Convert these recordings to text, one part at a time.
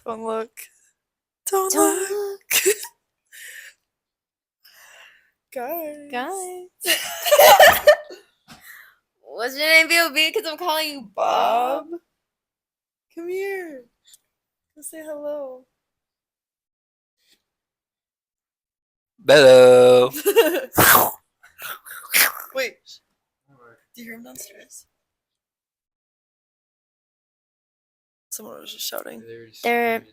Don't look. Don't Don't look. look, Guys. guys. What's your name, B.O.B.? Because I'm calling you Bob. Bob. Come here. Go say hello. Hello. Wait. Do you hear him downstairs? Someone was just shouting. They're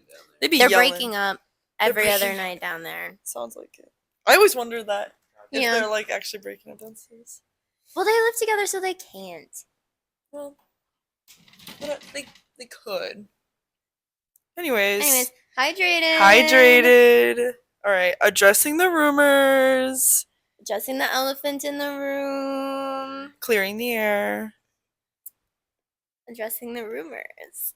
Maybe they're yelling. breaking up They're every other breaking- night down there. Sounds like it. I always wonder that. If Yeah. they're like actually breaking up downstairs. Well, they live together, so they can't. Well, they could. Anyways, Hydrated. hydrated. All right, addressing the rumors, Adjusting the elephant in the room. clearing the air. Addressing the rumors.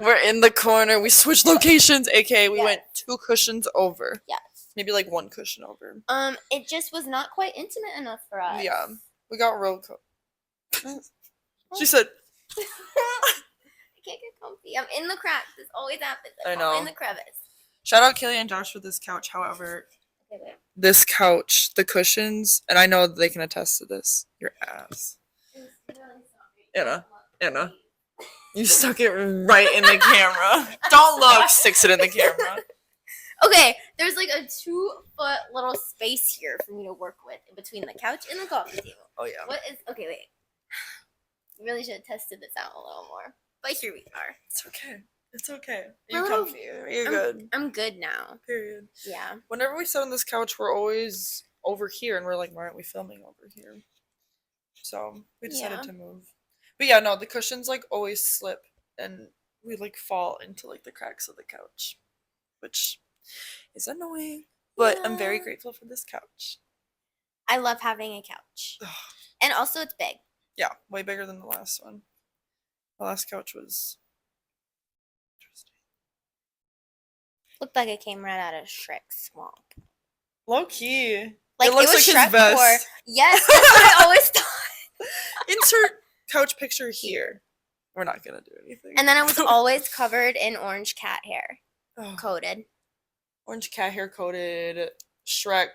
We're in the corner. We switched locations, aka we Yes. went 2 cushions over. Yes. Maybe like 1 cushion over. It just was not quite intimate enough for us. Yeah, we got real She said, I can't get comfy. I'm in the cracks. This always happens. I fall know. in the crevice. shout out Kaylee and Josh for this couch. However, Okay, wait. this couch, the cushions, and I know they can attest to this. Your ass. Anna. You stuck it right in the camera. Don't look. Sticks it in the camera. Okay, there's like a 2-foot little space here for me to work with in between the couch and the coffee table. Oh yeah. What is okay? Wait, really should have tested this out a little more. But here we are. It's okay. It's okay. My You little- comfy. You're good. I'm good now. Period. Yeah. Whenever we sit on this couch, we're always over here, and we're like, why aren't we filming over here? So we decided Yeah. to move. But yeah, no, the cushions like always slip, and we like fall into like the cracks of the couch, which is annoying. But I'm very Yeah. grateful for this couch. I love having a couch, and also it's big. Yeah, way bigger than the last one. The last couch was interesting. Looked like it came right out of Shrek's swamp. Low key. Like looks it was like his Shrek vest. before. Yes, that's what I always thought. Insert couch picture here. We're not gonna do anything. And then I was always covered in orange cat hair, Oh, coated. orange cat hair coated Shrek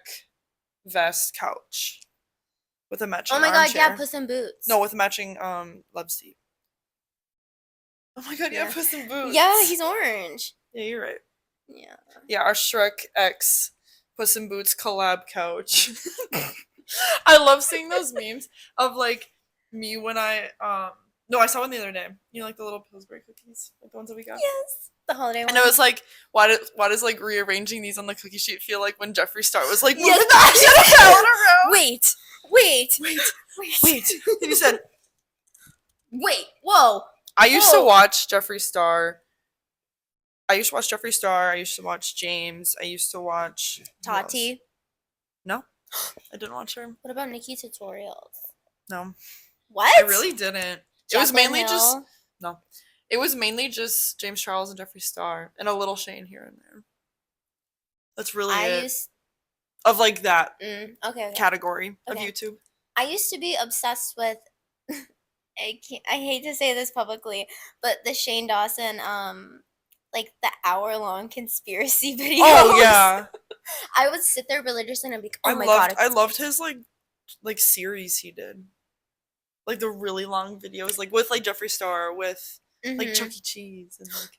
vest couch with a matching. Oh my god, yeah, armchair. Puss in Boots. No, with a matching love seat. Oh my god, yeah, Yeah. Puss in Boots. Yeah, he's orange. Yeah, you're right. Yeah. Yeah, our Shrek X Puss in Boots collab couch. I love seeing those memes of like me when I no, I saw one the other day. You know, like the little Pillsbury cookies, like the ones that we got. Yes, the holiday one. And it was like, why does like rearranging these on the cookie sheet feel like when Jeffree Star was like, Yes, moving the hell in a row? Wait. Wait. And he said, Wait. Whoa. I used to Whoa. watch Jeffree Star. I used to watch Jeffree Star. I used to watch James. I used to watch who else? Tati. No, I didn't watch her. What about Nikki tutorials? No, What? I really didn't. It was Jaclyn mainly just Hill? no. It was mainly just James Charles and Jeffree Star and a little Shane here and there. That's really I it. used. Of like that Okay. category of Okay. YouTube. I used to be obsessed with. I hate to say this publicly, but the Shane Dawson, like the hour-long conspiracy videos. Oh yeah, I would sit there religiously and I'd be like, oh my god. I loved his like series he did, like the really long videos, like with like Jeffree Star with like Mhm. Chuck E. Cheese and like.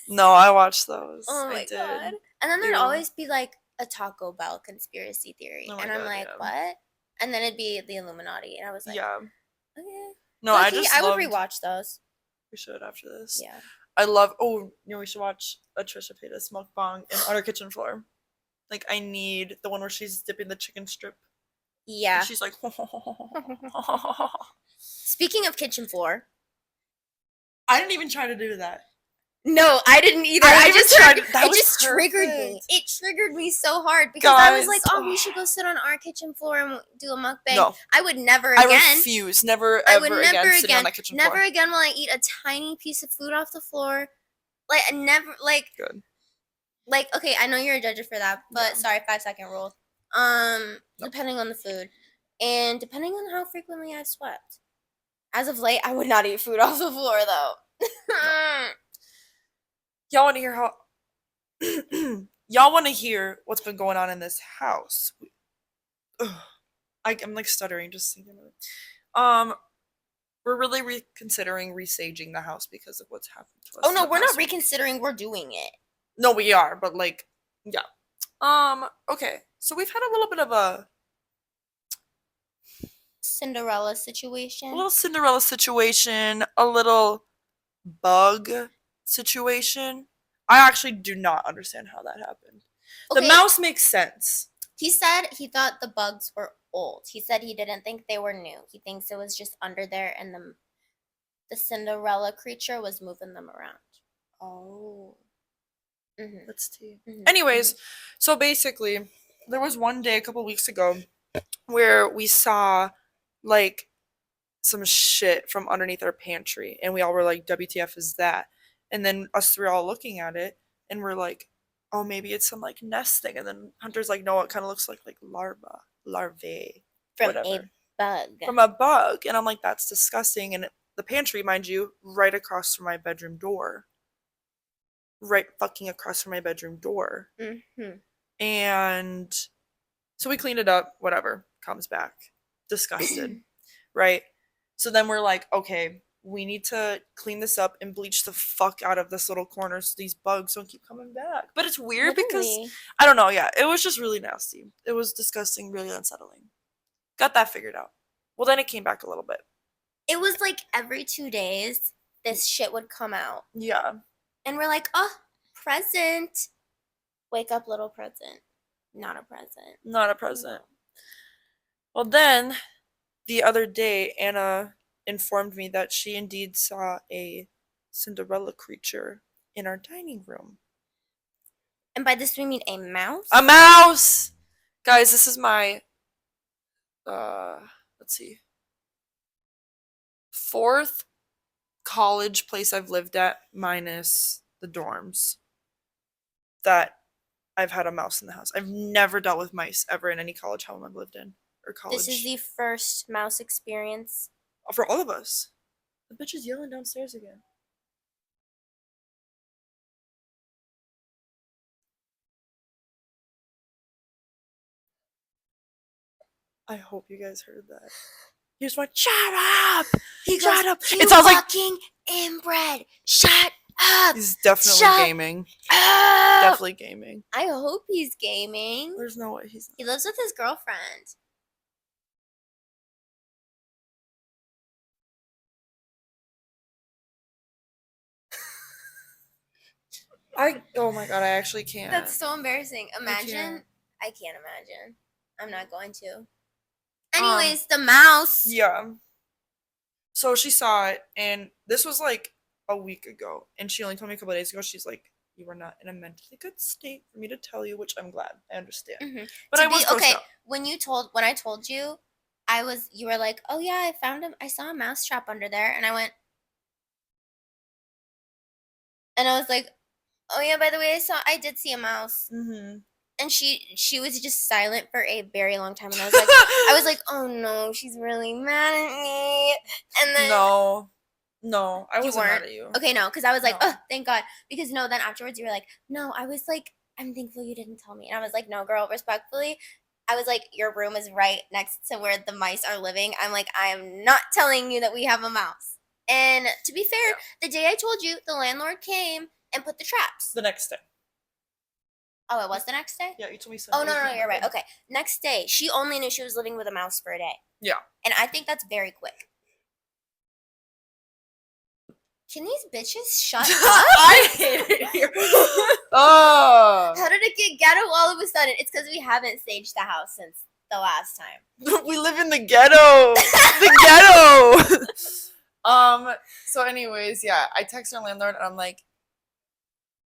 No, I watched those. Oh I my did. god. And then there'd Ew. always be like a Taco Bell conspiracy theory. Oh my And I'm God, like, yeah. what? And then it'd be the Illuminati. And I was like, Yeah. okay. No, I Low-key, just I would loved. rewatch those. We should after this. Yeah. I love. Oh, you know, we should watch a Trisha Paytas mukbang on her kitchen floor. Like, I need the one where she's dipping the chicken strip. Yeah. And she's like. Speaking of kitchen floor. I didn't even try to do that. No, I didn't either. I I didn't just even heard, try to- that it was just triggered me. perfect. It triggered me so hard because I was Guys, like, oh, we should go sit on our kitchen floor and do a mukbang. No. I would never I again. refuse. Never I ever would again never sitting on again. that kitchen Never floor. again will I eat a tiny piece of food off the floor. Like I never like Good. like okay, I know you're a judge for that, but Yeah. sorry, 5-second rule. Depending on the food and depending on how frequently I've swept. As of late, I would not eat food off the floor though. Y'all want to hear how y'all want to hear what's been going on in this house. Ugh. I'm like stuttering just thinking of it. We're really reconsidering resaging the house because of what's happened to us. Oh in no, the we're not past week. reconsidering. We're doing it. No, we are, but like, yeah. Okay. So we've had a little bit of a Cinderella situation. little Cinderella situation, a little bug situation. I actually do not understand how that happened. The Okay. mouse makes sense. He said he thought the bugs were old. He said he didn't think they were new. He thinks it was just under there and the Cinderella creature was moving them around. Oh. Mm-hmm. Let's see. Mm-hmm. Anyways, so basically, there was one day a couple weeks ago where we saw like some shit from underneath our pantry, and we all were like, "WTF is that?" And then us three are all looking at it, and we're like, "Oh, maybe it's some like nest thing." And then Hunter's like, "No, it kind of looks like larvae, From whatever, a bug. from a bug." And I'm like, "That's disgusting." And the pantry, mind you, right across from my bedroom door. Right fucking across from my bedroom door. Mm-hmm. And so we cleaned it up, whatever, comes back. Disgusted. Right? So then we're like, okay, we need to clean this up and bleach the fuck out of this little corner so these bugs don't keep coming back. But it's weird because, Literally. I don't know, yeah, it was just really nasty. It was disgusting, really unsettling. Got that figured out. Well, then it came back a little bit. It was like every 2 days, this shit would come out. Yeah. And we're like, oh, present. Wake up, little present. Not a present. Not a present. Well, then the other day, Anna informed me that she indeed saw a Cinderella creature in our dining room. And by this we mean a mouse? A mouse! Guys, this is my, let's see, 4th college place I've lived at, minus the dorms, that I've had a mouse in the house. I've never dealt with mice ever in any college home I've lived in, or college. This is the first mouse experience. For all of us. The bitch is yelling downstairs again. I hope you guys heard that. He just went, "Shut up! Shut up!" You It sounds like fucking inbred. Shut up. he's definitely Shut gaming. up. Definitely gaming. I hope he's gaming. There's no way he's not. He lives with his girlfriend. Oh my god, I actually can't. That's so embarrassing. can't. Imagine. I can't imagine. I'm not going to. Anyways, the mouse. Yeah. So she saw it, and this was like a week ago, and she only told me a couple of days ago. She's like, "You were not in a mentally good state for me to tell you," which I'm glad. I understand. Mm-hmm. But I was okay. grossed out. When I told you, you were like, "Oh yeah, I found him. I saw a mouse trap under there," and I went, and I was like, "Oh yeah, by the way, I did see a mouse." Mm-hmm. And she was just silent for a very long time, and I was like, "Oh no, she's really mad at me." And then No, I You wasn't mad weren't? at you. okay, no, because I was like, No. "Oh, thank God," because no, then afterwards you were like, "No," I was like, "I'm thankful you didn't tell me," and I was like, "No, girl, respectfully." I was like, "Your room is right next to where the mice are living." I'm like, "I am not telling you that we have a mouse." And to be fair, the day I told you, the landlord came and put the traps. The next day. Oh, it was the next day? Yeah, you told me so. Oh, no, you're right. Okay. Next day, she only knew she was living with a mouse for a day. Yeah. And I think that's very quick. Can these bitches shut up? I hate it here. Oh. How did it get ghetto all of a sudden? It's because we haven't staged the house since the last time. We live in the ghetto. The ghetto. So anyways, yeah, I text our landlord and I'm like,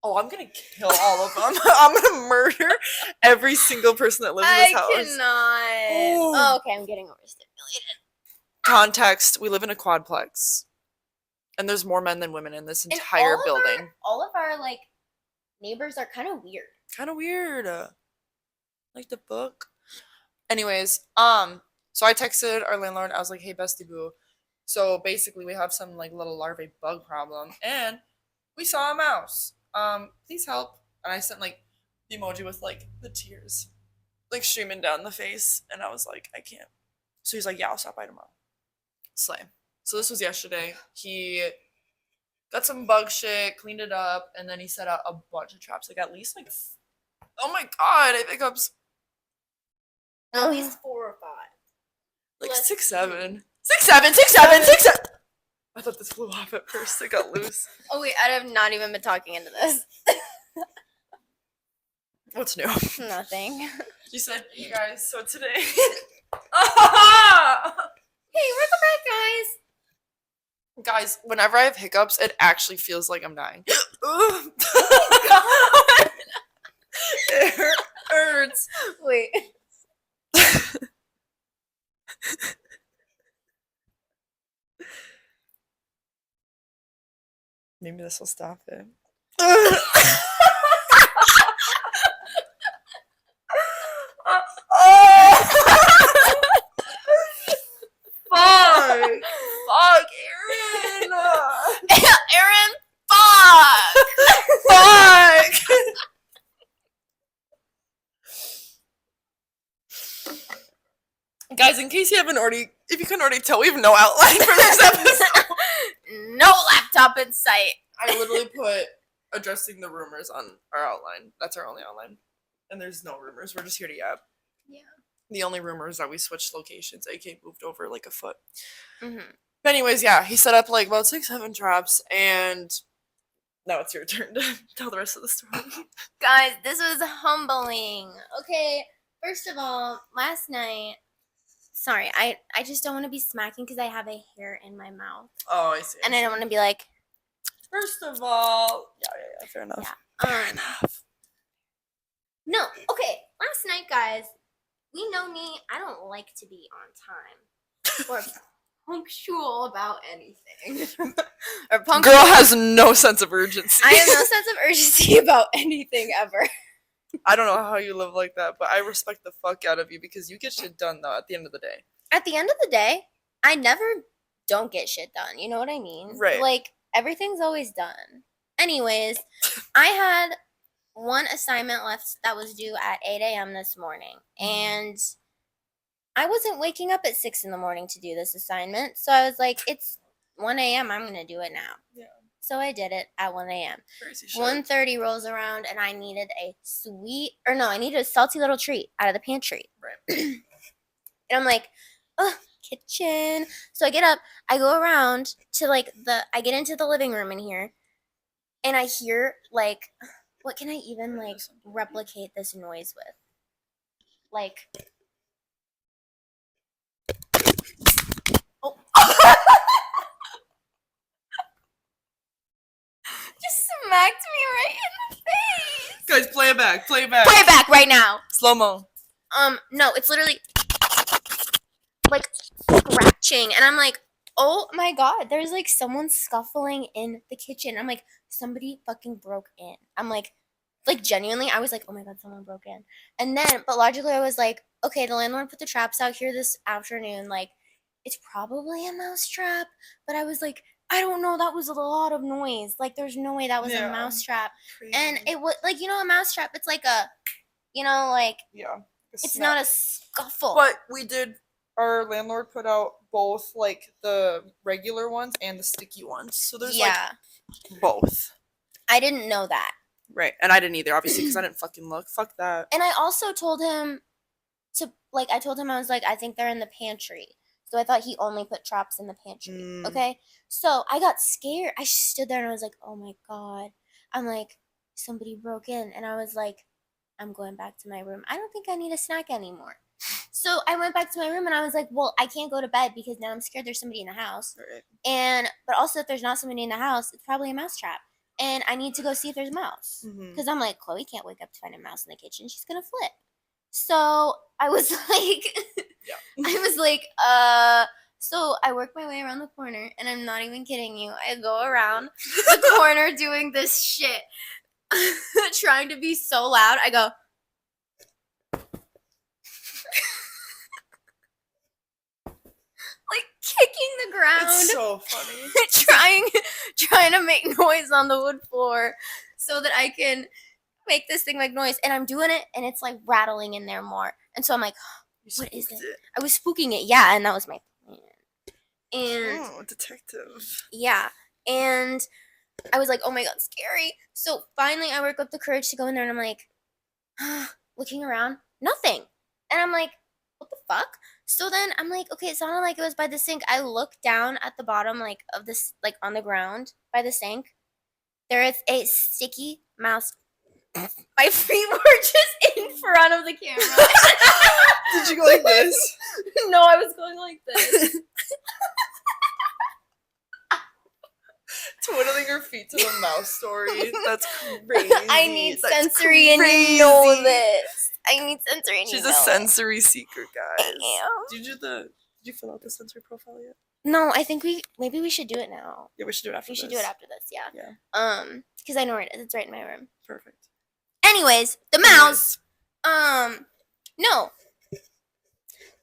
"Oh, I'm gonna kill all of them. I'm gonna murder every single person that lives in this house." I cannot. Ooh. Oh, okay, I'm getting overstimulated. Context: we live in a quadplex, and there's more men than women in this And entire building. All of our like neighbors are kind of weird. Kind of weird. Like the book. Anyways, so I texted our landlord. I was like, "Hey, bestie boo. So basically, we have some like little larvae bug problem, and we saw a mouse. please help. And I sent like the emoji with like the tears like streaming down the face, and I was like, I can't. So he's like, yeah, I'll stop by tomorrow. Slay. So this was yesterday. He got some bug shit, cleaned it up, and then he set out a bunch of traps. Like at least like, oh my god, I think I'm At least 4 or 5. like Let's 6, see. 7. 6, 7, 6, 7, 6, 7. I thought this flew off at first. It got loose. Oh wait, I have not even been talking into this. What's new? Nothing. You said, hey guys, so today. Hey, welcome back, guys. Guys, whenever I have hiccups, it actually feels like I'm dying. It hurts. Wait. Maybe this will stop it. Fuck! Fuck, Aaron! Aaron, fuck! Fuck! Guys, in case you haven't already, if you couldn't already tell, we have no outline for this episode. No laptop in sight. I literally put addressing the rumors on our outline. That's our only outline. And there's no rumors. We're just here to yap. Yeah. The only rumor is that we switched locations. AK moved over like a foot. Mm-hmm. But anyways, yeah, he set up like about 6, 7 traps, and now it's your turn to tell the rest of the story. Guys, this was humbling. Okay, first of all, last night. Sorry, I just don't want to be smacking because I have a hair in my mouth, Oh, I see. and I don't want to be like. First of all, yeah, fair enough. Yeah. Fair enough. No, okay. Last night, guys, we know me. I don't like to be on time or punctual about anything. Or punctual. Girl has no sense of urgency. I have no sense of urgency about anything ever. I don't know how you live like that, but I respect the fuck out of you because you get shit done though at the end of the day. At the end of the day, I never don't get shit done. You know what I mean? Right. Like, everything's always done. Anyways, I had one assignment left that was due at 8 a.m. this morning. And I wasn't waking up at 6 in the morning to do this assignment. So I was like, it's 1 a.m. I'm going to do it now. Yeah. So I did it at 1 a.m. Crazy shit. 1:30 rolls around and I needed I needed a salty little treat out of the pantry. Right. And I'm like, oh, kitchen. So I get up, I go around to I get into the living room in here and I hear what can I even replicate this noise with? Like, oh. Just smacked me right in the face. Guys, play it back. Play it back. Play it back right now. Slow mo. No, it's literally like scratching, and I'm like, oh my god, there's like someone scuffling in the kitchen. I'm like, somebody fucking broke in. I'm like genuinely, I was like, oh my god, someone broke in. And then, but logically, I was like, okay, the landlord put the traps out here this afternoon. Like, it's probably a mouse trap. But I was like, I don't know, that was a lot of noise. Like, there's no way that was a mouse trap. Crazy. And it was like, a mouse trap. It's like a, yeah. it's not a scuffle. But our landlord put out both like the regular ones and the sticky ones. So there's like both. I didn't know that. Right. And I didn't either, obviously, because I didn't fucking look. Fuck that. And I also told him I was like, I think they're in the pantry. So I thought he only put traps in the pantry. Okay? So I got scared. I stood there and I was like, oh my god. I'm like, somebody broke in. And I was like, I'm going back to my room. I don't think I need a snack anymore. So I went back to my room and I was like, well, I can't go to bed because now I'm scared there's somebody in the house. Right. But also, if there's not somebody in the house, it's probably a mouse trap. And I need to go see if there's a mouse. Because I'm like, Chloe can't wake up to find a mouse in the kitchen. She's going to flip. So I was like, so I work my way around the corner, and I'm not even kidding you. I go around the corner doing this shit, trying to be so loud. I go, like kicking the ground. It's so funny. trying to make noise on the wood floor so that I can make this thing make noise. And I'm doing it, and it's like rattling in there more. And so I'm like, what is it? I was spooking it, yeah, and that was my plan. And Oh, detective. yeah, and I was like, oh my god, scary. So finally, I work up the courage to go in there, and I'm like, looking around, nothing. And I'm like, what the fuck? So then I'm like, okay, it sounded like it was by the sink. I look down at the bottom, like, of this, like, on the ground by the sink. There is a sticky mouse. My feet were just in front of the camera. Did you go like this? No, I was going like this. Twiddling her feet to the mouse story. That's crazy. I need That's sensory, and crazy. you know this. I need sensory, and She's you a know sensory seeker, guys. I am. Did you fill out the sensory profile yet? No, I think maybe we should do it now. Yeah, we should do it after We this. should do it after this, yeah. Yeah. Because I know where it is. It's right in my room. Perfect. Anyways, the mouse. No.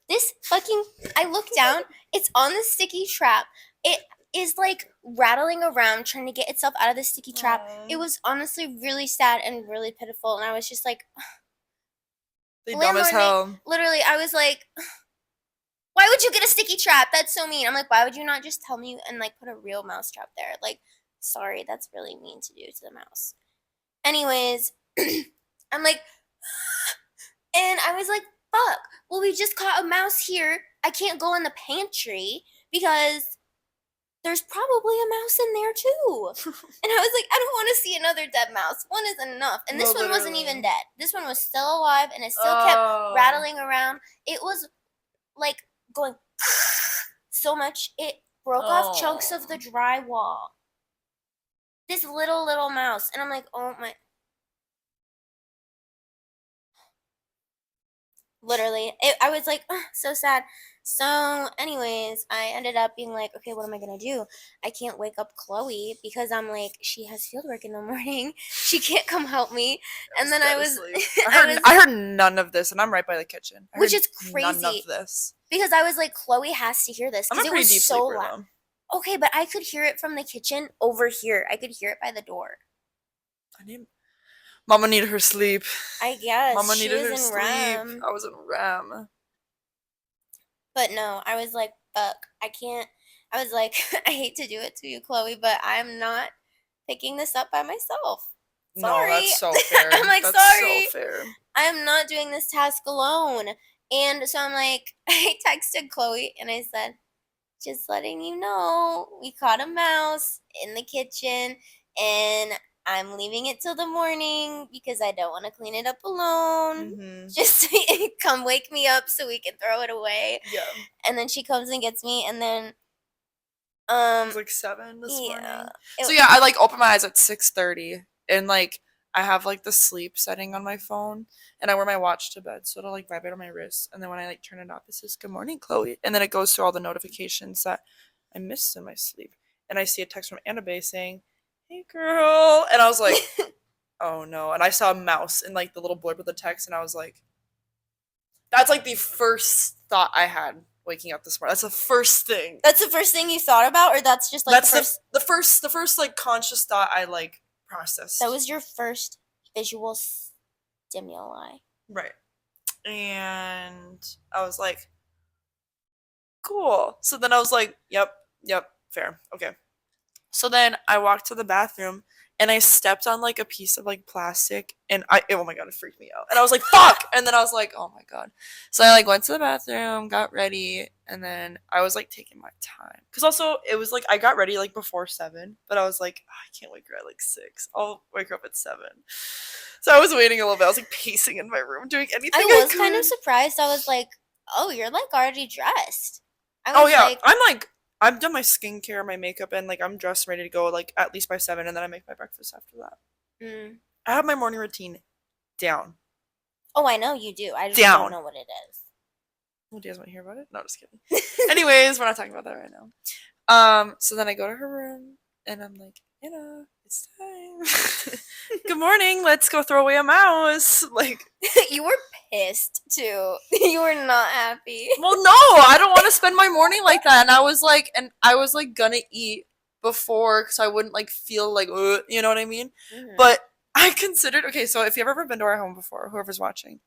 This fucking. I look down. It's on the sticky trap. It is like rattling around trying to get itself out of the sticky trap. Aww. It was honestly really sad and really pitiful, and I was just like, They dumb as landlord hell. literally, I was like, why would you get a sticky trap? That's so mean. I'm like, why would you not just tell me and like put a real mouse trap there? Like, sorry, that's really mean to do to the mouse. Anyways, I'm like, and I was like, fuck. Well, we just caught a mouse here. I can't go in the pantry because there's probably a mouse in there too. And I was like, I don't want to see another dead mouse. One is enough. And this No, one wasn't literally. even dead. This one was still alive, and it still kept rattling around. It was like going so much it broke off chunks of the drywall. This little mouse. And I'm like, oh my. Literally. I was like, so sad. So, anyways, I ended up being like, okay, what am I going to do? I can't wake up Chloe because I'm like, she has field work in the morning. She can't come help me. And then I was, I heard none of this, and I'm right by the kitchen. I which heard is crazy. None of this. Because I was like, Chloe has to hear this I'm because a it pretty was deep so sleeper, loud. though. Okay, but I could hear it from the kitchen over here. I could hear it by the door. Mama needed her sleep. I guess. Mama she needed was her in sleep. REM. I was in REM. But no, I was like, fuck, I can't. I was like, I hate to do it to you, Chloe, but I'm not picking this up by myself. Sorry. No, that's so fair. I'm like, that's sorry. So fair. I'm not doing this task alone. And so I'm like, I texted Chloe and I said, just letting you know, we caught a mouse in the kitchen and I'm leaving it till the morning because I don't want to clean it up alone. Mm-hmm. Just come wake me up so we can throw it away. Yeah. And then she comes and gets me, and then It was like 7 this morning. So yeah, I like open my eyes at 6:30, and like I have like the sleep setting on my phone, and I wear my watch to bed, so it'll like vibrate on my wrist, and then when I like turn it off, it says "Good morning, Chloe," and then it goes through all the notifications that I missed in my sleep, and I see a text from Annabelle saying, "Hey girl," and I was like, "Oh no!" And I saw a mouse in like the little blurb of the text, and I was like, "That's like the first thought I had waking up this morning. That's the first thing. That's the first thing you thought about, or that's just like That's the first like conscious thought I like processed. That was your first visual stimuli. Right. And I was like, cool. So then I was like, yep, fair. Okay. So then I walked to the bathroom and I stepped on like a piece of like plastic and oh my god, it freaked me out. And I was like, fuck! And then I was like, oh my god. So I like went to the bathroom, got ready, and then I was like taking my time. Cause also it was like I got ready like before 7, but I was like, oh, I can't wake her at like 6. I'll wake her up at 7. So I was waiting a little bit. I was like pacing in my room, doing anything I was could. kind of surprised. I was like, oh, you're like already dressed. Oh yeah, I've done my skincare, my makeup, and like I'm dressed ready to go like at least by 7, and then I make my breakfast after that. I have my morning routine down. Oh, I know you do. I just Down. don't know what it is. Well, do you guys want to hear about it? No, just kidding. Anyways, we're not talking about that right now. So then I go to her room, and I'm like, Anna, it's time. Good morning. Let's go throw away a mouse. Like, You were pissed too. You were not happy. well, no, I don't want to spend my morning like that. And I was like gonna eat before, so I wouldn't like feel like, you know what I mean? Mhm. But I considered, okay, so if you've ever been to our home before, whoever's watching,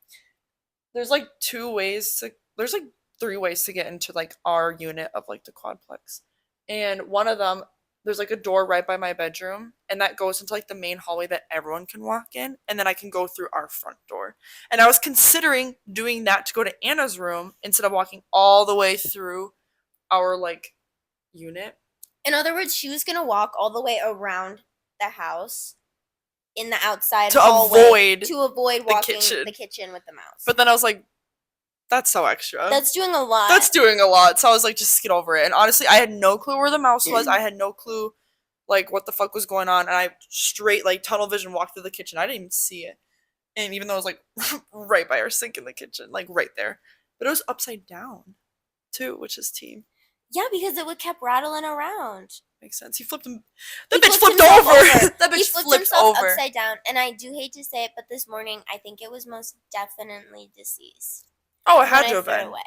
there's like there's like three ways to get into like our unit of like the quadplex. And one of them, there's like a door right by my bedroom, and that goes into like the main hallway that everyone can walk in, and then I can go through our front door. And I was considering doing that to go to Anna's room instead of walking all the way through our like unit. In other words, she was gonna walk all the way around the house in the outside To hallway avoid to avoid the walking kitchen. the kitchen with the mouse. But then I was like, that's so extra. That's doing a lot. That's doing a lot. So I was like, just get over it. And honestly, I had no clue where the mouse was. I had no clue, like, what the fuck was going on. And I straight, like, tunnel vision walked through the kitchen. I didn't even see it. And even though it was, like, right by our sink in the kitchen, like, right there. But it was upside down, too, which is tea. Yeah, because it would kept rattling around. Makes sense. He flipped him. He That bitch flipped flipped himself over. That He bitch flipped flipped himself over. upside down, and I do hate to say it, but this morning I think it was most definitely deceased. Oh, it had when to I have threw it been. away.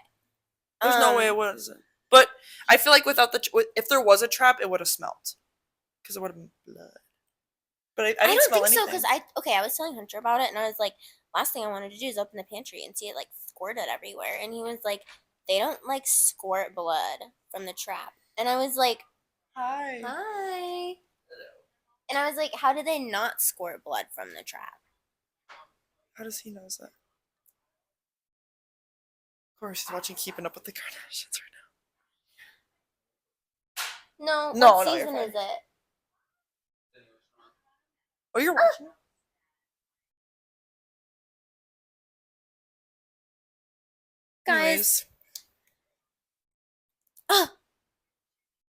There's no way it wasn't. But I feel like without if there was a trap, it would have smelled. Because it would have been blood. But I I didn't don't smell think so, anything. because I was telling Hunter about it, and I was like, last thing I wanted to do is open the pantry and see it like squirted everywhere, and he was like, they don't like squirt blood from the trap, and I was like, Hi. hi, and I was like, how do they not squirt blood from the trap? How does he know that? Of course, he's watching Keeping Up with the Kardashians right No, No, what no, you're season fine. is it? now. Oh, you're watching it? Guys, Anyways.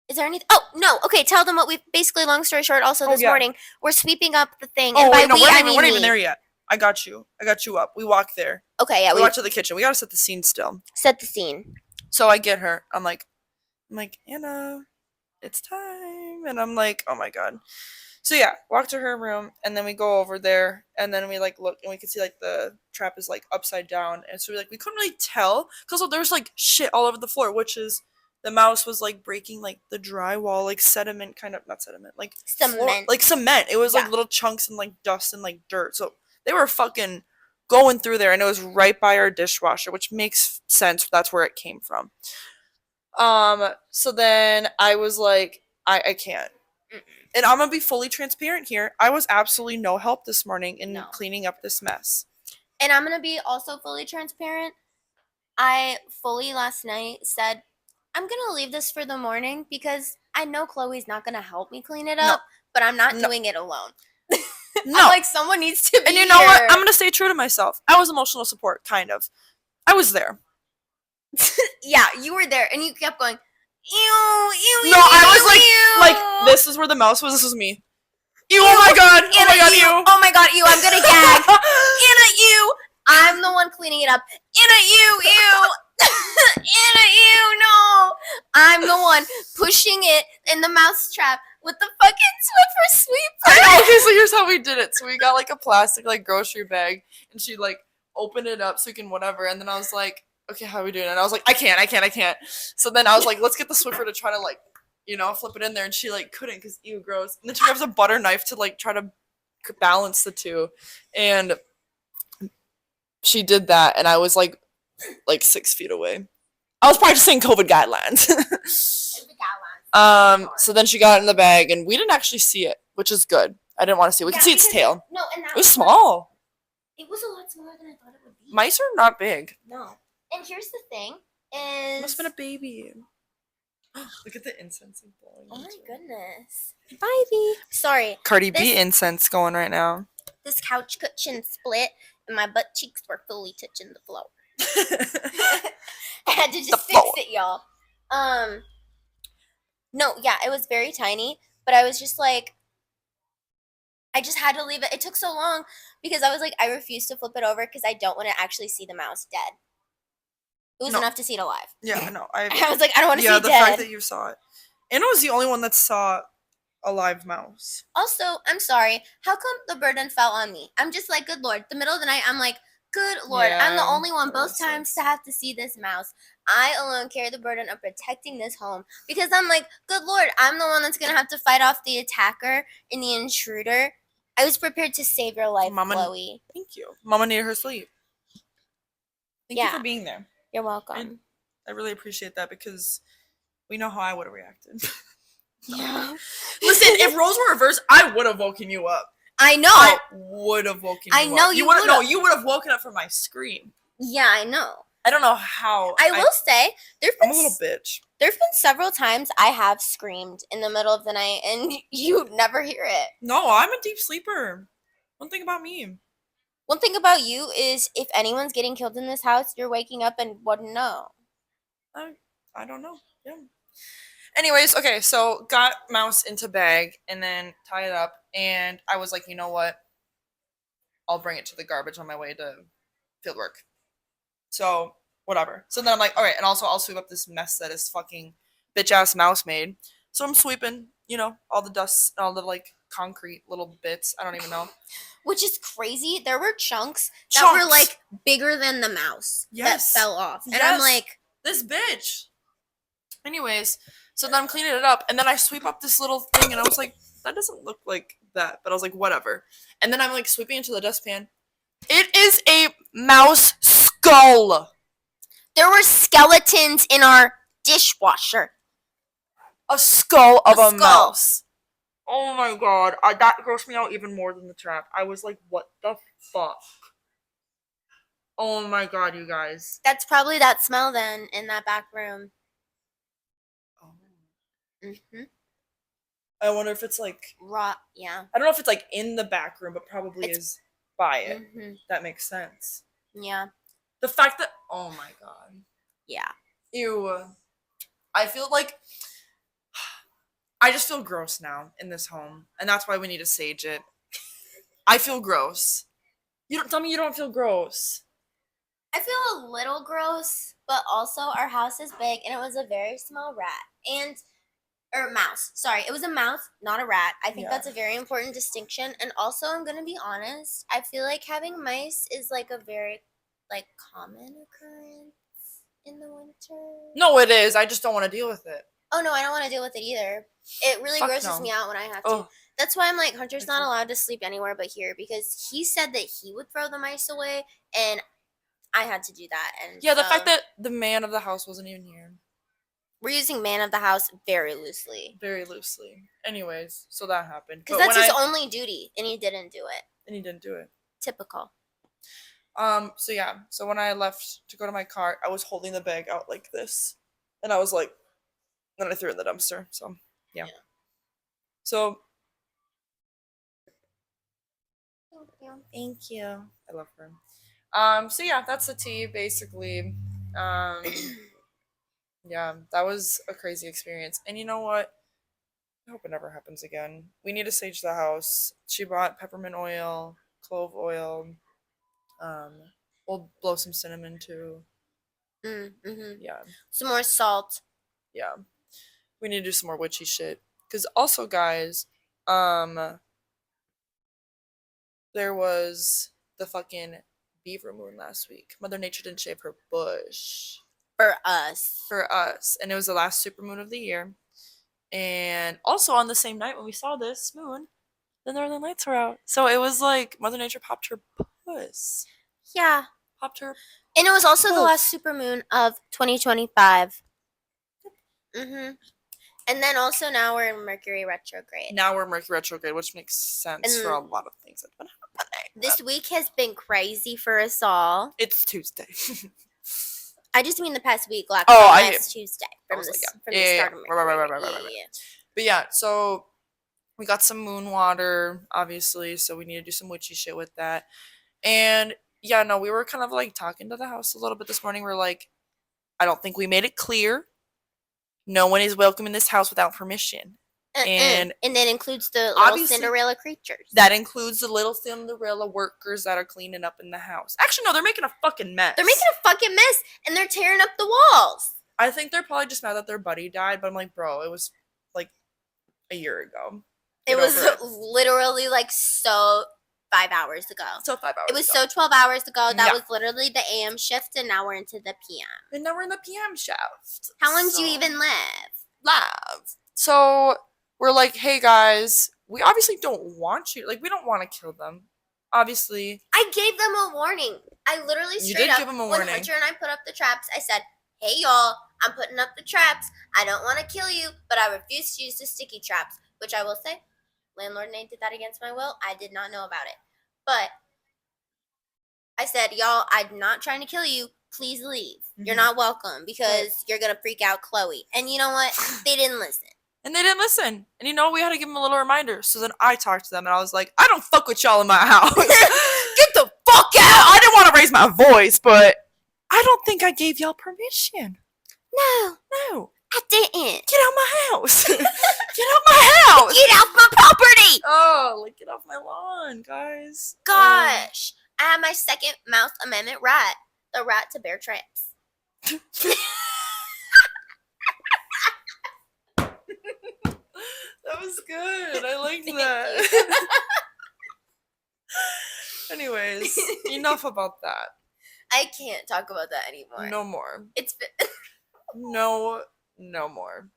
is there anything? Oh no, okay. Tell them what we basically. Long story short, also Oh, this yeah. morning we're sweeping up the thing, Oh, and by wait, no, we we're not, I even, mean we're not even me. there yet. I got you. I got you up. We walk there. Okay, yeah, We we walk to the kitchen. We gotta set the scene still. set the scene. So I get her. I'm like, Anna, it's time. And I'm like, oh my god. So yeah, walk to her room, and then we go over there, and then we like look, and we can see like the trap is like upside down, and so we couldn't really tell because there was like shit all over the floor, which is the mouse was like breaking like the drywall, like sediment, kind of not sediment, like Cement. like cement. It was Yeah. like little chunks and like dust and like dirt. So they were fucking going through there, and it was right by our dishwasher, which makes sense. That's where it came from. So then I was like, I can't. And I'm gonna be fully transparent here. I was absolutely no help this morning in No. cleaning up this mess. And I'm gonna be also fully transparent. I fully last night said I'm gonna leave this for the morning because I know Chloe's not gonna help me clean it No. up, but I'm not No. doing it alone. No, I'm like, someone needs to be and you know what? here. I'm gonna stay true to myself. I was emotional support, kind of. I was there. Yeah, you were there, and you kept going. Ew, ew, No, ew, I was ew, like ew. this is where the mouse was. This was me. Ew! Oh my god! Oh Anna, my god! ew. Ew! Oh my god, ew! I'm gonna gag. Anna, ew! I'm the one cleaning it up. Anna, ew, ew! Anna, ew! No! I'm the one pushing it in the mouse trap with the fucking Swiffer sweeper. I know. Okay, so here's how we did it. So we got like a plastic like grocery bag, and she like opened it up so we can whatever. And then I was like, okay, how are we doing? And I was like, I can't. So then I was like, let's get the Swiffer to try to like, flip it in there. And she like couldn't because ew, gross. And then she grabs a butter knife to like try to balance the two, and she did that. And I was like 6 feet away. I was practicing COVID guidelines. So then she got it in the bag, and we didn't actually see it, which is good. I didn't want to see it. We could see its tail. No, and that It was small. It was a lot smaller than I thought it would be. Mice are not big. No. And here's the thing: It is must have been a baby. Look at the incense and blowing. oh my into it. goodness, Bivey. Sorry, Cardi B This- incense going right now. this couch cushion split, and my butt cheeks were fully touching the floor. I had to just The fix floor. it, y'all. No, yeah, it was very tiny, but I was just like, I just had to leave it. It took so long because I was like, I refuse to flip it over because I don't want to actually see the mouse dead. It was No. enough to see it alive. Yeah, I know. I was like, I don't want to see yeah, it the dead. fact that you saw it. Anna was the only one that saw a live mouse. Also, I'm sorry. How come the burden fell on me? I'm just like, good lord. The middle of the night, I'm like, good lord. I'm the Yeah, only one that both makes times sense. to have to see this mouse. I alone carry the burden of protecting this home because I'm like, good lord. I'm the one that's gonna have to fight off the attacker and the intruder. I was prepared to save your life, Mama- Chloe. Thank you. Mama needed her sleep. Thank you Yeah. for being there. You're welcome. I really appreciate that because we know how I would have reacted. Yeah. Listen, if roles were reversed, I would have woken you up. I know. I would have woken you up. I know you would've. No, you would have woken up from my scream. Yeah, I know. I don't know how. I will say I'm a little bitch. There've been several times I have screamed in the middle of the night and you never hear it. No, I'm a deep sleeper. One thing about me. One thing about you is if anyone's getting killed in this house, you're waking up and wouldn't know. I don't know. Yeah. Anyways, okay, so got Mouse into bag and then tie it up, and I was like, you know what? I'll bring it to the garbage on my way to fieldwork. So whatever. So then I'm like, all right, and also I'll sweep up this mess that this fucking bitch ass Mouse made. So I'm sweeping, all the dust, all the like concrete little bits. I don't even know. Which is crazy. There were chunks that were like bigger than the mouse that fell off. And I'm like, this bitch. Anyways, so then I'm cleaning it up, and then I sweep up this little thing, and I was like, that doesn't look like that. But I was like, whatever. And then I'm like sweeping into the dustpan. It is a mouse skull. There were skeletons in our dishwasher. A skull of a mouse. Oh my god. That grossed me out even more than the trap. I was like, what the fuck? Oh my god, you guys. That's probably that smell then in that back room. Oh. Mm-hmm. I wonder if it's like raw. Yeah. I don't know if it's like in the back room, but probably is by it. Mm-hmm. That makes sense. Yeah. The fact that oh my god. Yeah. Ew. I feel like I just feel gross now in this home, and that's why we need to sage it. I feel gross. You don't tell me you don't feel gross. I feel a little gross, but also our house is big and it was a very small rat or mouse. Sorry, it was a mouse, not a rat. I think that's a very important distinction. And also, I'm gonna be honest, I feel like having mice is like a very like common occurrence in the winter. No, it is. I just don't want to deal with it. Oh no, I don't want to deal with it either. It really grosses me out when I have to. That's why I'm like, Hunter's not allowed to sleep anywhere but here because he said that he would throw the mice away, and I had to do that. And yeah, the fact that the man of the house wasn't even here. We're using man of the house very loosely. Very loosely. Anyways, so that happened. Because that's his only duty, and he didn't do it. And he didn't do it. Typical. So yeah. So when I left to go to my car, I was holding the bag out like this. And I was like, then I threw it in the dumpster. So, yeah. So. Thank you. I love her. So yeah, that's the tea, basically. Yeah, that was a crazy experience. And you know what? I hope it never happens again. We need to sage the house. She bought peppermint oil, clove oil. We'll blow some cinnamon too. Mm-hmm. Yeah. Some more salt. Yeah. We need to do some more witchy shit. Because also, guys, there was the fucking beaver moon last week. Mother Nature didn't shave her bush. For us. For us. And it was the last supermoon of the year. And also on the same night when we saw this moon, the northern lights were out. So it was like Mother Nature popped her puss. Yeah. Popped her. And it was also the last supermoon of 2025. Mm-hmm. And then also now we're in Mercury retrograde. Now we're in Mercury retrograde, which makes sense for a lot of things that's been happening. This week has been crazy for us all. It's Tuesday. I just mean the past week. Like Tuesday from the start of Mercury. Right. But yeah, so we got some moon water, obviously, so we need to do some witchy shit with that. And yeah, no, we were kind of like talking to the house a little bit this morning. We're like, I don't think we made it clear. No one is welcome in this house without permission. And that includes the little Cinderella creatures. That includes the little Cinderella workers that are cleaning up in the house. Actually, no, they're making a fucking mess. They're making a fucking mess, and they're tearing up the walls. I think they're probably just mad that their buddy died, but I'm like, bro, it was like a year ago. It was literally like 5 hours ago. So 5 hours It was ago. 12 hours ago. That was literally the AM shift, and now we're into the PM. And now we're in the PM shift. How long do you even live? So we're like, hey guys, we obviously don't want you. Like, we don't want to kill them. Obviously. I gave them a warning. I literally You straight did up, give them a when warning. Hunter and I put up the traps, I said, hey y'all, I'm putting up the traps. I don't want to kill you, but I refuse to use the sticky traps, which I will say, landlord Nate did that against my will. I did not know about it. But I said, y'all, I'm not trying to kill you. Please leave. You're not welcome because you're going to freak out Chloe. And you know what? They didn't listen. And they didn't listen. And you know, we had to give them a little reminder. So then I talked to them and I was like, I don't fuck with y'all in my house. Get the fuck out. I didn't want to raise my voice, but I don't think I gave y'all permission. No, No. I didn't. Get out my house. Get out my house. Get off my property. Oh, like, get off my lawn, guys. Gosh. I have my second Mouse Amendment right. The right to bear traps. That was good. I liked that. Anyways, enough about that. I can't talk about that anymore. No more. It's been... No more.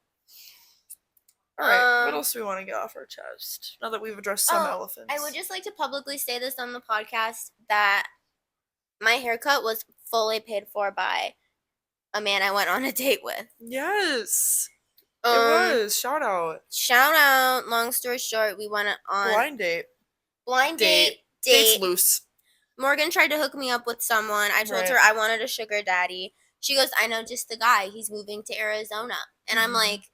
Alright, what else do we want to get off our chest? Now that we've addressed some elephants. I would just like to publicly say this on the podcast that my haircut was fully paid for by a man I went on a date with. Yes. It was. Shout out. Shout out. Long story short, we went on Blind date. Date. Loose. Morgan tried to hook me up with someone. I told her I wanted a sugar daddy. She goes, I know just the guy. He's moving to Arizona. And I'm like,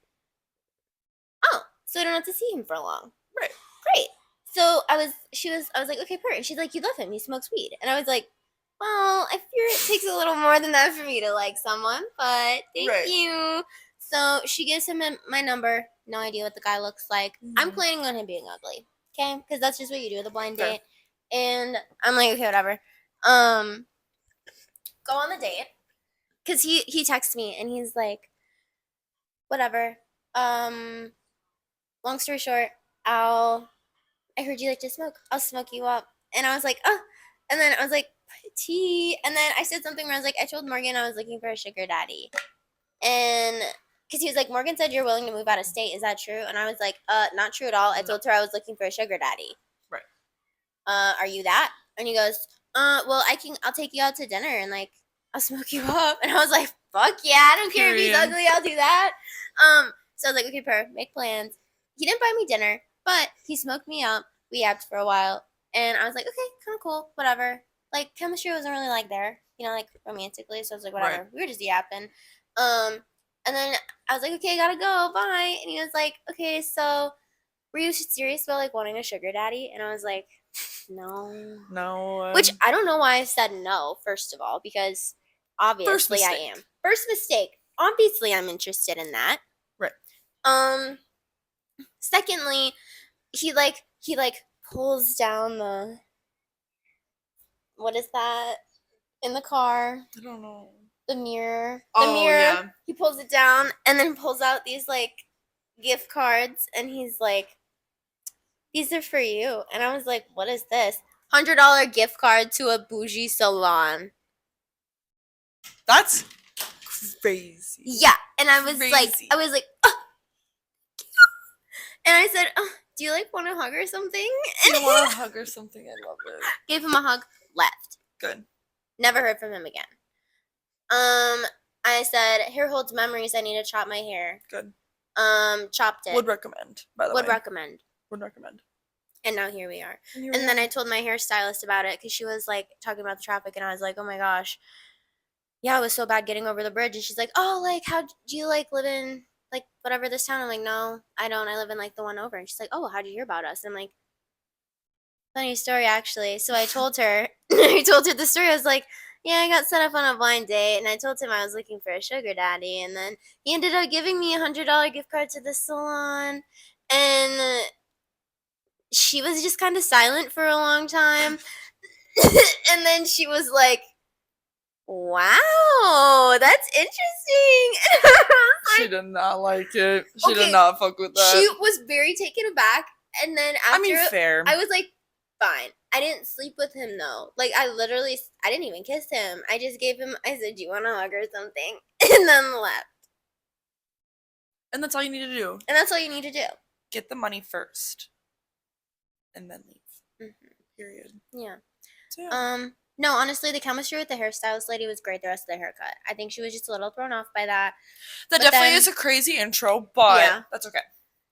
oh, so I don't have to see him for long. Right. Great. So I was like, okay, perfect. She's like, you love him. He smokes weed. And I was like, well, I fear it takes a little more than that for me to like someone, but thank you. So she gives him my number. No idea what the guy looks like. I'm planning on him being ugly. Okay? Because that's just what you do with a blind date. And I'm like, okay, whatever. Go on the date. Because he texts me and he's like, whatever. Long story short, I heard you like to smoke. I'll smoke you up. And I was like, oh. And then I was like, tea. And then I said something where I was like, I told Morgan I was looking for a sugar daddy. And because he was like, Morgan said you're willing to move out of state. Is that true? And I was like, not true at all. I told her I was looking for a sugar daddy. Right. Are you that? And he goes, well, I'll take you out to dinner and like, I'll smoke you up. And I was like, fuck yeah, I don't care if he's ugly, I'll do that. So I was like, okay, make plans. He didn't buy me dinner, but he smoked me up. We yapped for a while. And I was like, okay, kind of cool, whatever. Like, chemistry wasn't really like there, you know, like romantically. So I was like, whatever. Right. We were just yapping. And then I was like, okay, I gotta go, bye. And he was like, okay, so were you serious about like wanting a sugar daddy? And I was like, no. Which I don't know why I said no, first of all, because obviously I am. First mistake. Obviously I'm interested in that. Right. Secondly, he pulls down the, what is that in the car? I don't know. The mirror. Yeah. He pulls it down and then pulls out these like gift cards and he's like, these are for you. And I was like, what is this? $100 gift card to a bougie salon. That's crazy. Yeah. And I was like, oh. And I said, oh, do you like want to hug or something? Do you want to hug or something? I love it. Gave him a hug, left. Good. Never heard from him again. I said, hair holds memories. I need to chop my hair. Good. Chopped it. Would recommend, by the way. Would recommend. And now here we are. And then I told my hairstylist about it because she was like talking about the traffic and I was like, oh my gosh. Yeah, it was so bad getting over the bridge. And she's like, oh, like, how do you like live in like whatever this town? I'm like, no, I don't. I live in like the one over. And she's like, oh, how did you hear about us? And I'm like, funny story actually. So I told her, the story. I was like, yeah, I got set up on a blind date and I told him I was looking for a sugar daddy. And then he ended up giving me $100 gift card to the salon. And she was just kind of silent for a long time. And then she was like, wow, that's interesting. She did not like it. She did not fuck with that. She was very taken aback. And then after, fair. I was like, fine. I didn't sleep with him though. Like I didn't even kiss him. I just gave him, I said, do you want a hug or something? And then left. And that's all you need to do. And that's all you need to do. Get the money first. and then leave. Period. Yeah. So yeah. No, honestly, the chemistry with the hairstylist lady was great the rest of the haircut. I think she was just a little thrown off by that. That but definitely then- is a crazy intro, but Yeah. that's okay.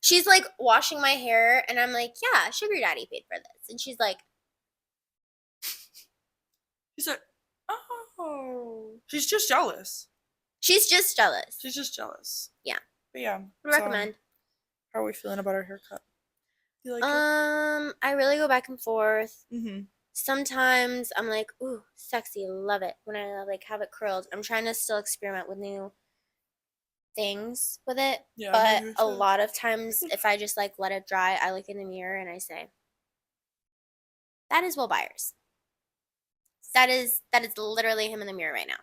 She's like washing my hair, and I'm like, yeah, Sugar Daddy paid for this. And she's like, She's like, oh. She's just jealous. she's just jealous. She's just jealous. Yeah. But yeah. Would recommend. How are we feeling about our haircut? You like it? I really go back and forth. Mm-hmm. Sometimes I'm like, ooh, sexy, love it. When I like have it curled, I'm trying to still experiment with new things with it. Yeah, but maybe we a should. lot of times, if I just like let it dry, I look in the mirror and I say, "That is Will Byers. That is literally him in the mirror right now.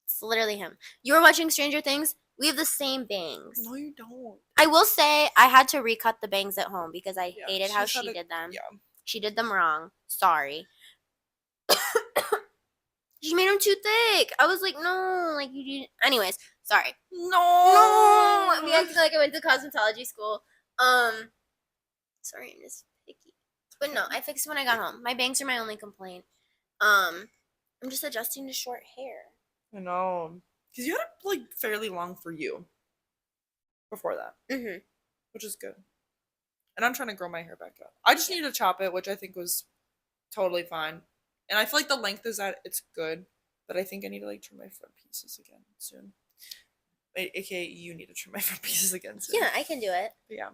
It's literally him. You were watching Stranger Things. We have the same bangs. No, you don't. I will say I had to recut the bangs at home because I Yeah, hated how she's had she a- did them. Yeah. She did them wrong. Sorry. She made them too thick. I was like, no, like you didn't. Anyways, sorry. No. I mean, I feel like I went to cosmetology school. Sorry, I'm just picky. But no, I fixed it when I got home. My bangs are my only complaint. I'm just adjusting to short hair. I know. Because you had it like fairly long for you before that, Mm-hmm. which is good. And I'm trying to grow my hair back up. I just need to chop it, which I think was totally fine. And I feel like the length is that it's good, but I think I need to like trim my front pieces again soon. AKA, you need to trim my front pieces again soon. Yeah, I can do it. But yeah,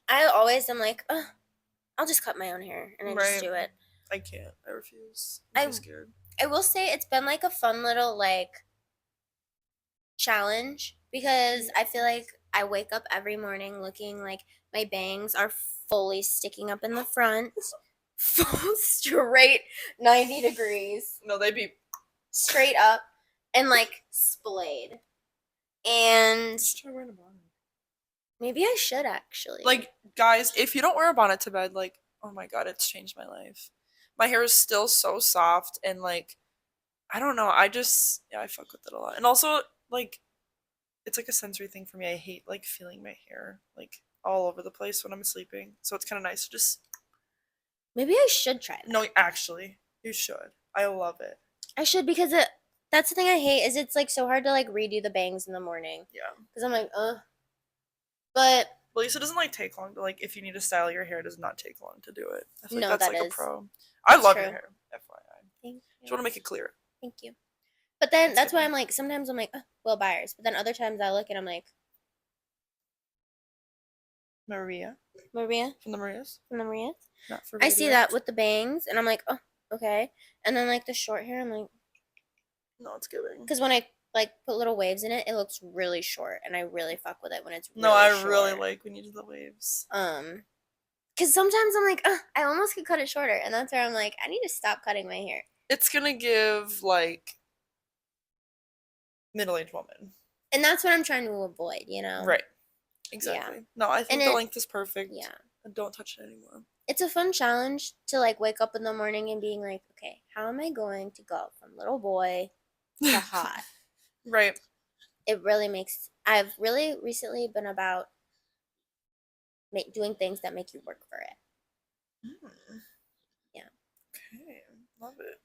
I always am like, I'll just cut my own hair and I just Right. do it. I can't. I refuse. I'm too scared. I will say it's been like a fun little like challenge because I feel like I wake up every morning looking like my bangs are fully sticking up in the front, full straight 90 degrees, No, they'd be. straight up, and like splayed. And Just try wearing a bonnet. maybe I should actually. Like, guys, if you don't wear a bonnet to bed, like, oh my god, it's changed my life. My hair is still so soft and like, I don't know. I fuck with it a lot. And also, like, it's like a sensory thing for me. I hate like feeling my hair like all over the place when I'm sleeping. So it's kind of nice to just. maybe I should try that. No, actually, you should. I love it. I should because that's the thing I hate is it's like so hard to like redo the bangs in the morning Yeah. because I'm like, But Well, Lisa doesn't like take long to like if you need to style your hair, it does not take long to do it. I feel No, like that's that like is- a pro. I that's love your true. hair, FYI. thank Just want to make it clear. Thank you. But then That's that's why good. I'm like, sometimes I'm like, Will Byers. But then other times I look and I'm like, Maria Maria from the Marias, from the Marias. not for. I see radio. that with the bangs and I'm like, oh, okay. And then like the short hair, I'm like, No, it's giving. because when I like put little waves in it, it looks really short and I really fuck with it when it's really No, I short. really like when you do the waves. Because sometimes I'm like, I almost could cut it shorter. And that's where I'm like, I need to stop cutting my hair. It's gonna give like middle-aged woman. And that's what I'm trying to avoid, you know? Right. Exactly. No, I think And the it- length is perfect. Yeah. And don't touch it anymore. It's a fun challenge to like wake up in the morning and being like, okay, how am I going to go from little boy to hot? Right. It really makes. I've really recently been about doing things that make you work for it. Yeah. Okay. Love it.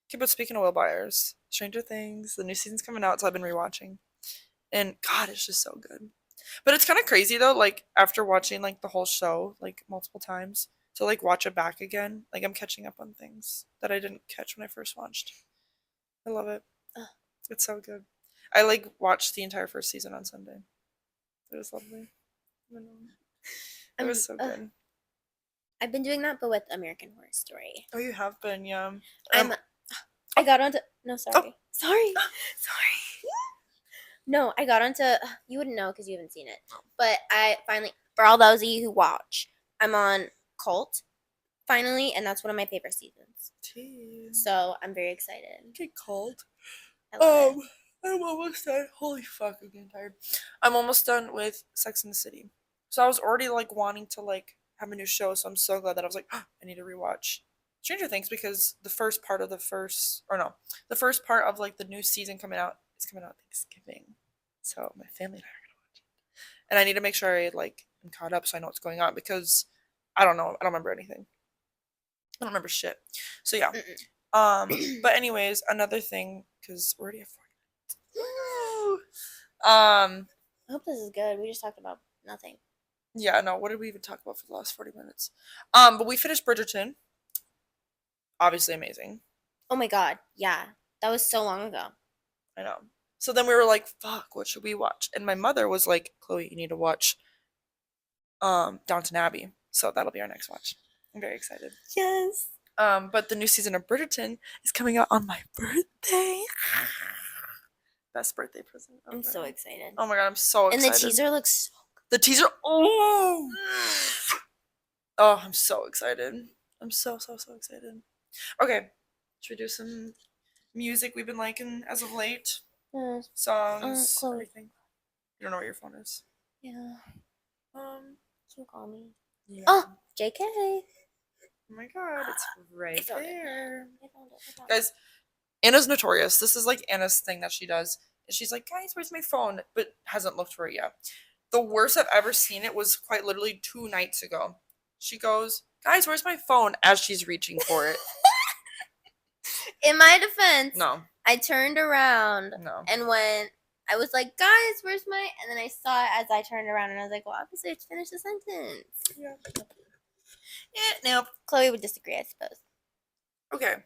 Okay, but speaking of Will Byers, Stranger Things, the new season's coming out, so I've been rewatching. And God, it's just so good. But it's kind of crazy though, like after watching like the whole show like multiple times, to like watch it back again. Like I'm catching up on things that I didn't catch when I first watched. I love it. Ugh. It's so good. I like watched the entire first season on Sunday. It was lovely. I know. It was so good. I've been doing that, but with American Horror Story. Oh, you have been, yeah. I got onto. No, sorry. Sorry. No, I got onto. You wouldn't know because you haven't seen it. But I finally, for all those of you who watch, I'm on Cult, finally, and that's one of my favorite seasons. Tea. So I'm very excited. Get cold. I love it. I'm almost done. Holy fuck, I'm getting tired. I'm almost done with Sex and the City. So I was already like wanting to like have a new show, so I'm so glad that I was like, I need to rewatch Stranger Things because the first part of like the new season coming out is coming out Thanksgiving. So my family and I are gonna watch it. And I need to make sure I like am caught up so I know what's going on because I don't know. I don't remember anything. I don't remember shit. So yeah. Mm-mm. But anyways, another thing, because we're already at 40 minutes. Woo! Um, I hope this is good. We just talked about nothing. yeah, no, what did we even talk about for the last 40 minutes? But we finished Bridgerton. Obviously amazing. Oh my god, yeah. That was so long ago. I know. So then we were like, fuck, what should we watch? And my mother was like, Chloe, you need to watch Downton Abbey. So that'll be our next watch. I'm very excited. Yes. But the new season of Bridgerton is coming out on my birthday. Best birthday present ever. I'm so excited. Oh my god, I'm so And excited. the teaser looks so The teaser. Oh. Oh, I'm so excited. I'm so excited. Okay, should we do some music we've been liking as of late? good. Songs, Chloe. everything. You don't know where your phone is. Yeah. Um. Can you call me? Yeah. Oh, JK. Oh my god, it's right I found it. there. I found it. Guys, Anna's notorious. This is like Anna's thing that she does. She's like, guys, where's my phone? But hasn't looked for it yet. The worst I've ever seen it was quite literally 2 nights ago. She goes, guys, where's my phone? As she's reaching for it. In my defense, No, I turned around no. and when I was like, guys, where's my? And then I saw it as I turned around and I was like, well, obviously I have to finish the sentence. Yeah. Nope. Chloe would disagree, I suppose. Okay.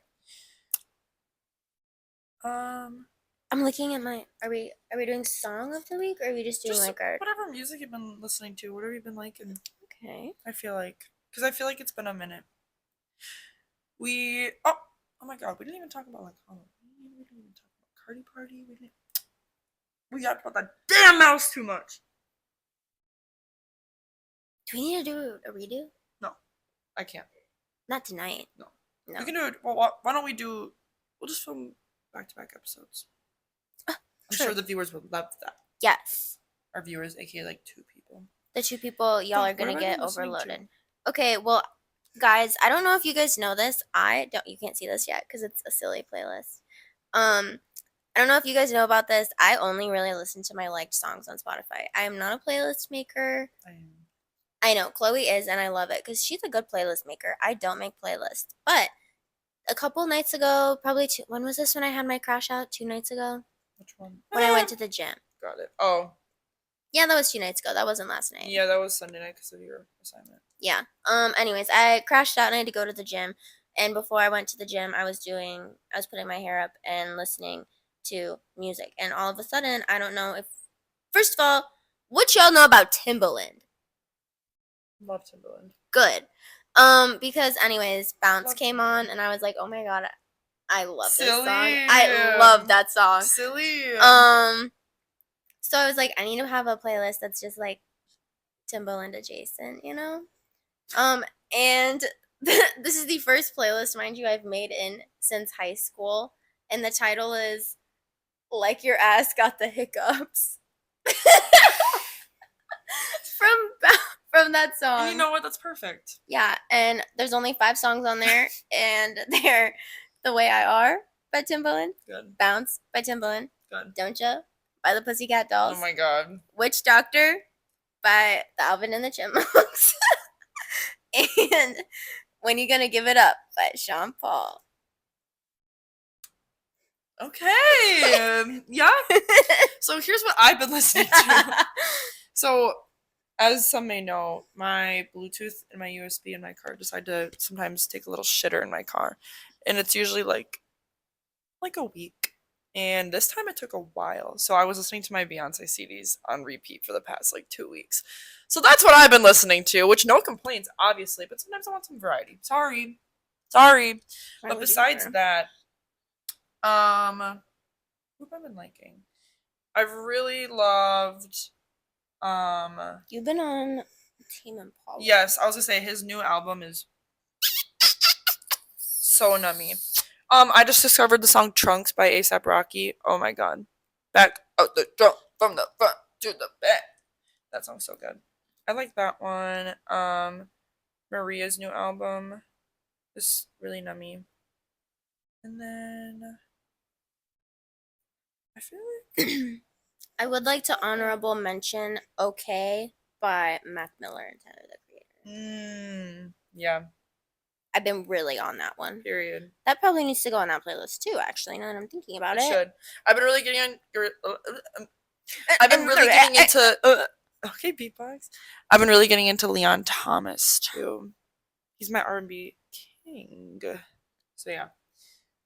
I'm looking at my. Are we doing song of the week or are we just doing Just like our? whatever music you've been listening to, what have you been liking? Okay. I feel like, because I feel like it's been a minute. Oh my god, we didn't even talk about like Halloween. We didn't even talk about Cardi Party. We talked about that damn mouse too much. Do we need to do a redo? No, I can't. Not tonight. No. No. We can do it. Well, why don't we do? We'll just film back-to-back episodes. I'm true. sure the viewers would love that. Yes. Our viewers, aka like 2 people. The 2 people y'all are What gonna have I get been listening to? overloaded. Okay, well, guys, I don't know if you guys know this. You can't see this yet because it's a silly playlist. I don't know if you guys know about this. I only really listen to my liked songs on Spotify. I am not a playlist maker. I know Chloe is, and I love it because she's a good playlist maker. I don't make playlists, but a couple nights ago, probably when was this? When I had my crash out 2 nights ago. Which one? When I went to the gym. Got it. Oh. Yeah, that was 2 nights ago. That wasn't last night. Yeah, that was Sunday night because of your assignment. Yeah. Anyways, I crashed out and I had to go to the gym. And before I went to the gym, I was putting my hair up and listening to music. And all of a sudden, I don't know if, first of all, what y'all know about Timbaland? Love Timbaland. Good. Because anyways, Bounce Love came Timbaland. on and I was like, oh my god, I love this Silly. song. I love that song. Silly. So I was like, I need to have a playlist that's just like Timbaland adjacent, you know? And this is the first playlist, mind you, I've made since high school. And the title is Like Your Ass Got the Hiccups. From that song. And you know what? That's perfect. Yeah, and there's only 5 songs on there, and they're The Way I Are by Timbaland, Good. Bounce by Timbaland, Good. Don't Ya by the Pussycat Dolls, Oh my god. Witch Doctor by the Alvin and the Chipmunks, and When You Gonna Give It Up by Sean Paul. Okay. Yeah. So here's what I've been listening to. So, as some may know, my Bluetooth and my USB in my car decide to sometimes take a little shitter in my car. And it's usually like a week. And this time it took a while. So I was listening to my Beyonce CDs on repeat for the past like 2 weeks. So that's what I've been listening to, which no complaints, obviously, but sometimes I want some variety. Sorry. But besides that, who have I been liking? I've really loved You've been on Tame Impala. yes, I was gonna say his new album is so nummy. I just discovered the song Trunks by ASAP Rocky. Oh my god. Back out the trunk from the front to the back. That song's so good. I like that one. Maria's new album is really nummy. And then I feel like I would like to honorable mention Okay by Mac Miller and Tyler the Creator. Yeah. I've been really on that one. Period. That probably needs to go on that playlist too, actually, now that I'm thinking about It it. should. I've been really getting on. I've been really getting into. Okay, beatbox. I've been really getting into Leon Thomas too. He's my R&B king. So yeah.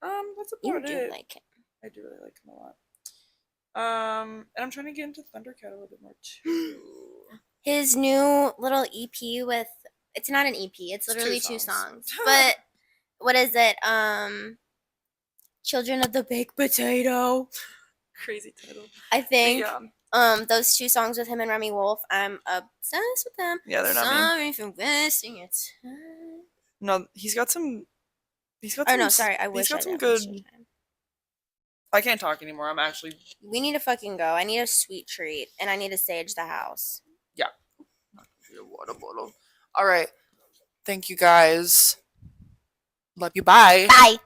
That's You about do it. like it. I do really like him a lot. And I'm trying to get into Thundercat a little bit more too. His new little EP with it's not an EP, it's It's literally 2 two songs. songs. But what is it? Children of the Baked Potato. Crazy title. I think. Yeah. Those 2 songs with him and Remy Wolf, I'm obsessed with them. Yeah, they're not me. Sorry for wasting your time. No, he's got some. Oh no, sorry. I wish got I some didn't waste good. your time. I can't talk anymore. I'm actually. We need to fucking go. I need a sweet treat, and I need to sage the house. Yeah. Water bottle. All right. Thank you guys. Love you. Bye. Bye.